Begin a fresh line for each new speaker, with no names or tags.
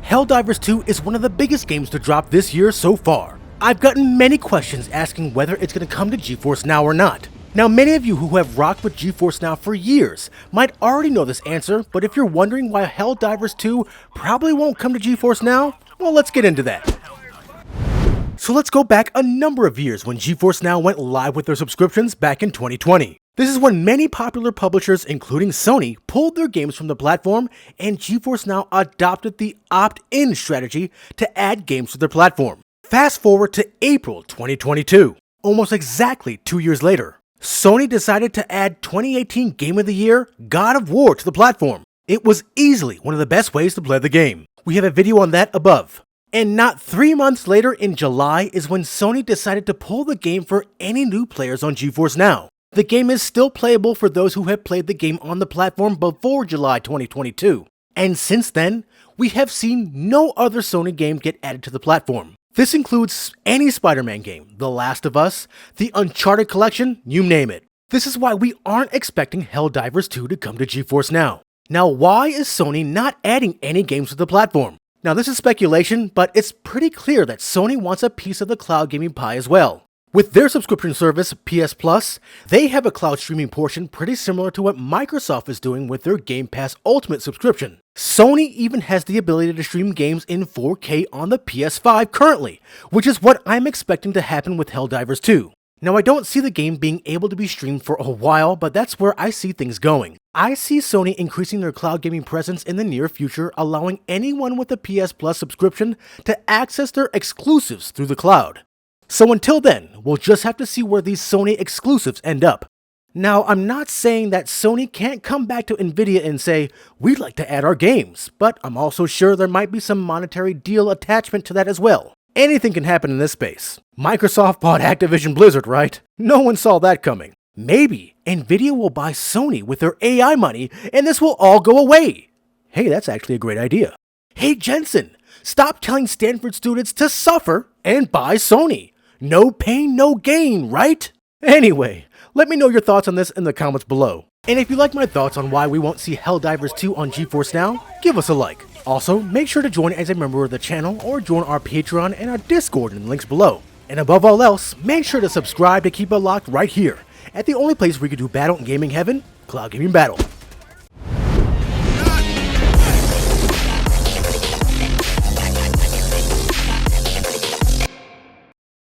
Helldivers 2 is one of the biggest games to drop this year so far. I've gotten many questions asking whether it's going to come to GeForce Now or not. Now, many of you who have rocked with GeForce Now for years might already know this answer, but if you're wondering why Helldivers 2 probably won't come to GeForce Now, well, let's get into that. So let's go back a number of years when GeForce Now went live with their subscriptions back in 2020. This is when many popular publishers, including Sony, pulled their games from the platform, and GeForce Now adopted the opt-in strategy to add games to their platform. Fast forward to April 2022, almost exactly 2 years later. Sony decided to add 2018 Game of the Year, God of War, to the platform. It was easily one of the best ways to play the game. We have a video on that above. And not 3 months later in July is when Sony decided to pull the game for any new players on GeForce Now. The game is still playable for those who have played the game on the platform before July 2022. And since then, we have seen no other Sony game get added to the platform. This includes any Spider-Man game, The Last of Us, the Uncharted collection, you name it. This is why we aren't expecting Helldivers 2 to come to GeForce Now. Now, why is Sony not adding any games to the platform? Now, this is speculation, but it's pretty clear that Sony wants a piece of the cloud gaming pie as well. With their subscription service, PS Plus, they have a cloud streaming portion pretty similar to what Microsoft is doing with their Game Pass Ultimate subscription. Sony even has the ability to stream games in 4K on the PS5 currently, which is what I'm expecting to happen with Helldivers 2. Now, I don't see the game being able to be streamed for a while, but that's where I see things going. I see Sony increasing their cloud gaming presence in the near future, allowing anyone with a PS Plus subscription to access their exclusives through the cloud. So until then, we'll just have to see where these Sony exclusives end up. Now, I'm not saying that Sony can't come back to Nvidia and say, we'd like to add our games, but I'm also sure there might be some monetary deal attachment to that as well. Anything can happen in this space. Microsoft bought Activision Blizzard, right? No one saw that coming. Maybe Nvidia will buy Sony with their AI money and this will all go away. Hey, that's actually a great idea. Hey Jensen, stop telling Stanford students to suffer and buy Sony. No pain, no gain, right? Anyway, let me know your thoughts on this in the comments below. And if you like my thoughts on why we won't see Helldivers 2 on GeForce Now, give us a like. Also, make sure to join as a member of the channel or join our Patreon and our Discord in the links below. And above all else, make sure to subscribe to keep it locked right here at the only place where you can do battle in gaming heaven, Cloud Gaming Battle.